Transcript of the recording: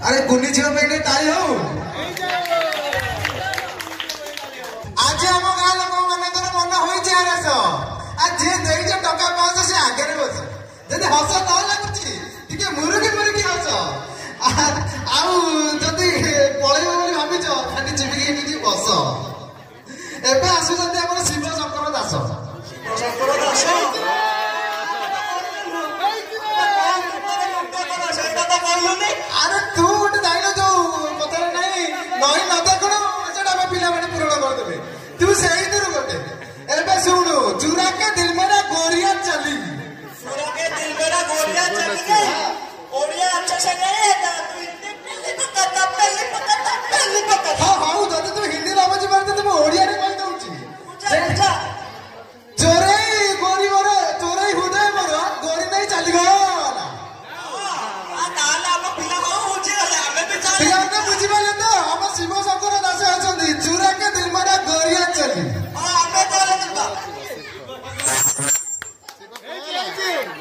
अरे गुनी झील पे ताली हो आज आम गाँ लोक मानकर मन हो आज जे देख टका पाँच से आगे बस जब हस न लगुच मुरुकी हस आदि पलैब भावी खाली चिपिकी बस एवं आसुच्च शिव शंकर दास अरे तू गोटे जाइन जो कथा नहीं नई न देखुण से पिला पूरण करदे तू से गोटे एबे सुनु चूरा के दिल मेरा गोरिया चली चूरा के दिल मेरा गोरिया चली ओडिया अच्छा से